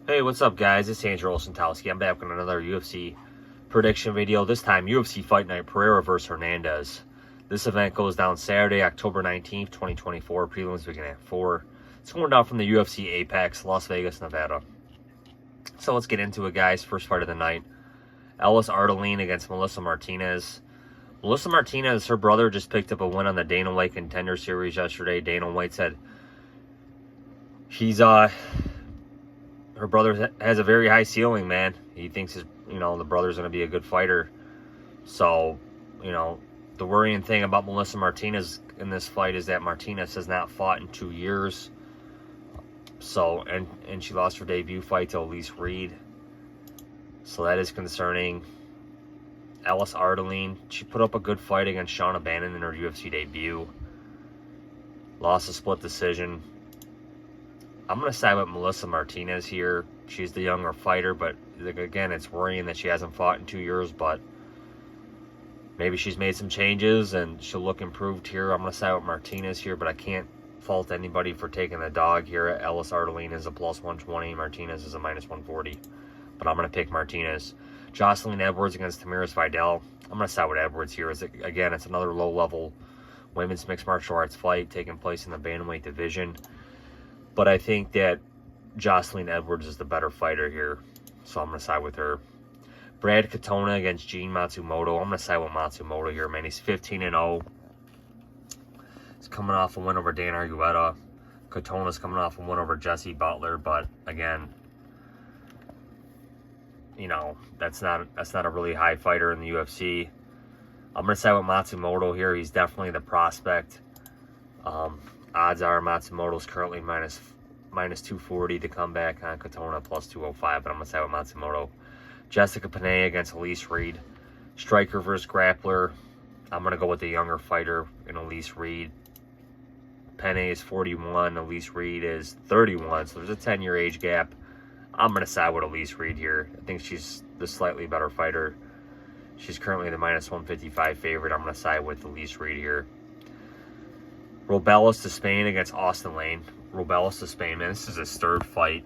Hey, what's up, guys? It's Andrew Olszentowski. I'm back with another UFC prediction video. This time, UFC Fight Night, Pereira versus Hernandez. This event goes down Saturday, October 19th, 2024. Prelims begin at 4. It's going down from the UFC Apex, Las Vegas, Nevada. So let's get into it, guys. First fight of the night. Ellis Ardeline against Melissa Martinez. Melissa Martinez, her brother, just picked up a win on the Dana White Contender Series yesterday. Dana White said her brother has a very high ceiling, man. He thinks the brother's going to be a good fighter. So, the worrying thing about Melissa Martinez in this fight is that Martinez has not fought in 2 years. So, and she lost her debut fight to Elise Reed. So that is concerning. Ellis Ardeline, she put up a good fight against Shauna Bannon in her UFC debut. Lost a split decision. I'm going to side with Melissa Martinez here. She's the younger fighter, but again, it's worrying that she hasn't fought in 2 years, but maybe she's made some changes and she'll look improved here. I'm going to side with Martinez here, but I can't fault anybody for taking the dog here. Ellis Ardeline is a plus 120. Martinez is a minus 140, but I'm going to pick Martinez. Jocelyn Edwards against Tamiris Vidal. I'm going to side with Edwards here. Again, it's another low-level women's mixed martial arts fight taking place in the bantamweight division. But I think that Jocelyn Edwards is the better fighter here, so I'm going to side with her. Brad Katona against Gene Matsumoto. I'm going to side with Matsumoto here, man. He's 15-0. He's coming off a win over Dan Argueta. Katona's coming off a win over Jesse Butler, but again, that's not a really high fighter in the UFC. I'm going to side with Matsumoto here. He's definitely the prospect. Odds are Matsumoto's currently minus 240 to come back on Katona, plus 205, but I'm going to side with Matsumoto. Jessica Penne against Elise Reed. Striker versus grappler. I'm going to go with the younger fighter in Elise Reed. Penne is 41. Elise Reed is 31, so there's a 10-year age gap. I'm going to side with Elise Reed here. I think she's the slightly better fighter. She's currently the minus 155 favorite. I'm going to side with Elise Reed here. Robelis Despaigne against Austin Lane. Robelis Despaigne, man, this is his third fight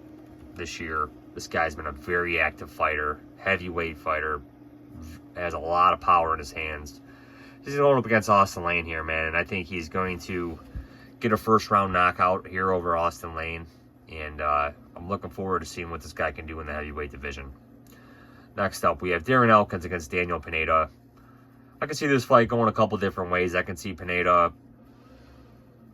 this year. This guy's been a very active fighter, heavyweight fighter, has a lot of power in his hands. He's going up against Austin Lane here, man, and I think he's going to get a first-round knockout here over Austin Lane, and I'm looking forward to seeing what this guy can do in the heavyweight division. Next up, we have Darren Elkins against Daniel Pineda. I can see this fight going a couple different ways. I can see Pineda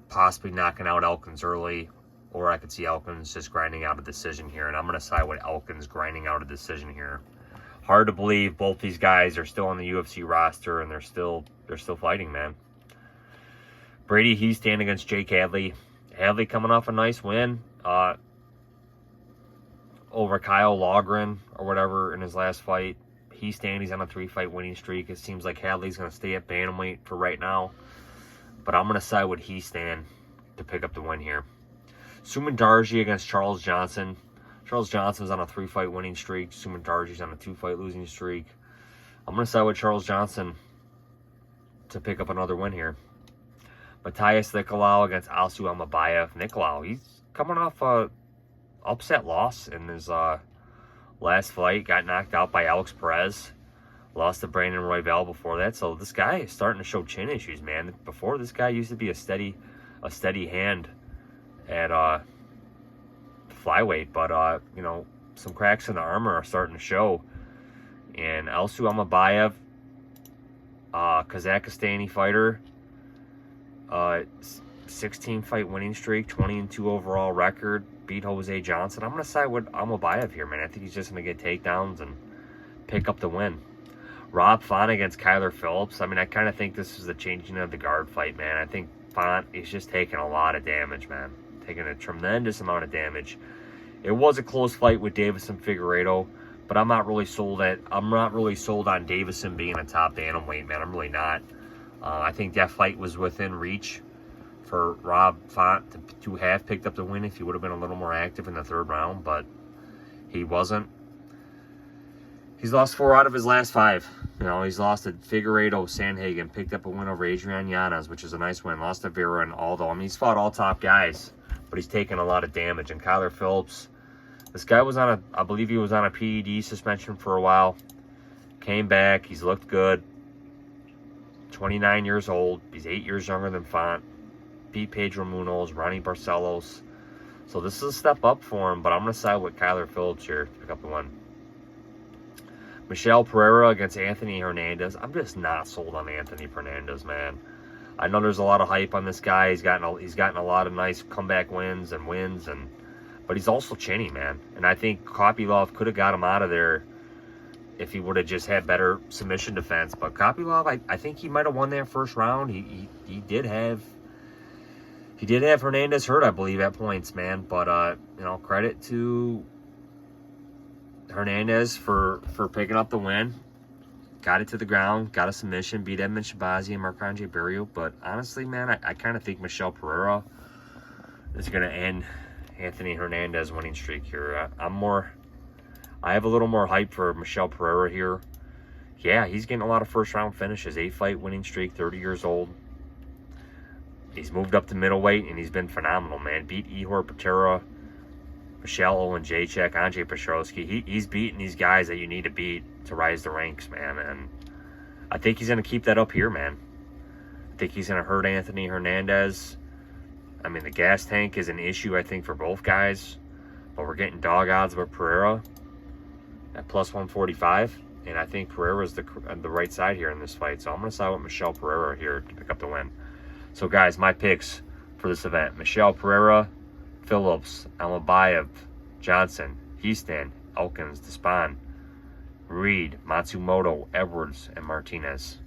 possibly knocking out Elkins early, or I could see Elkins just grinding out a decision here, and I'm going to side with Elkins grinding out a decision here. Hard to believe both these guys are still on the UFC roster, and they're still fighting, man. Brady Hiestand against Jake Hadley. Hadley coming off a nice win over Kyle Logren or whatever in his last fight. He's on a 3-fight winning streak. It seems like Hadley's going to stay at bantamweight for right now. But I'm going to side with Hiestand to pick up the win here. Sumandarji against Charles Johnson. Charles Johnson's on a 3-fight winning streak. Sumandarji's on a 2-fight losing streak. I'm going to side with Charles Johnson to pick up another win here. Matthias Nicolau against Alsu Almabayev. Nicolau, he's coming off a upset loss in his last fight. Got knocked out by Alex Perez. Lost to Brandon Royval before that. So this guy is starting to show chin issues, man. Before, this guy used to be a steady hand at flyweight. But, some cracks in the armor are starting to show. And Alsu Almabayev, Kazakhstani fighter, 16-fight winning streak, 20-2 overall record, beat Jose Johnson. I'm going to side with Almabayev here, man. I think he's just going to get takedowns and pick up the win. Rob Font against Kyler Phillips. I mean, I kind of think this is the changing of the guard fight, man. I think Font is just taking a lot of damage, man. Taking a tremendous amount of damage. It was a close fight with Davison Figueiredo, but I'm not really sold on Davison being a top bantamweight, man. I'm really not. I think that fight was within reach for Rob Font to have picked up the win if he would have been a little more active in the third round, but he wasn't. He's lost 4 out of his last 5. He's lost to Figueiredo, Sandhagen, picked up a win over Adrian Yanez, which is a nice win. Lost to Vera and Aldo. I mean, he's fought all top guys, but he's taken a lot of damage. And Kyler Phillips, This guy was on I believe he was on a PED suspension for a while. Came back. He's looked good. 29 years old. He's 8 years younger than Font. Beat Pedro Munoz, Ronnie Barcelos. So this is a step up for him, but I'm going to side with Kyler Phillips here to pick up the win. Michel Pereira against Anthony Hernandez. I'm just not sold on Anthony Hernandez, man. I know there's a lot of hype on this guy. He's gotten a lot of nice comeback wins, but he's also chinny, man. And I think Kopylov could have got him out of there if he would have just had better submission defense. But Kopylov, I think he might have won that first round. He did have Hernandez hurt, I believe, at points, man. But credit to Hernandez for picking up the win. Got it to the ground, got a submission, beat Edmund Shabazi and Marc-Andre Barrios. But honestly, man, I kind of think Michel Pereira is going to end Anthony Hernandez winning streak here. I have a little more hype for Michel Pereira here. Yeah, he's getting a lot of first-round finishes. 8-fight winning streak, 30 years old. He's moved up to middleweight, and he's been phenomenal, man. Beat Ihor Patera, Michelle Olenjacek, Andre Petrosky. He's beating these guys that you need to beat to rise the ranks, man. And I think he's going to keep that up here, man. I think he's going to hurt Anthony Hernandez. I mean, the gas tank is an issue, I think, for both guys. But we're getting dog odds with Pereira at plus 145. And I think Pereira's the right side here in this fight. So I'm going to side with Michel Pereira here to pick up the win. So, guys, my picks for this event. Michel Pereira, Phillips, Almabayev, Johnson, Hiestand, Elkins, Despaigne, Reed, Matsumoto, Edwards, and Martinez.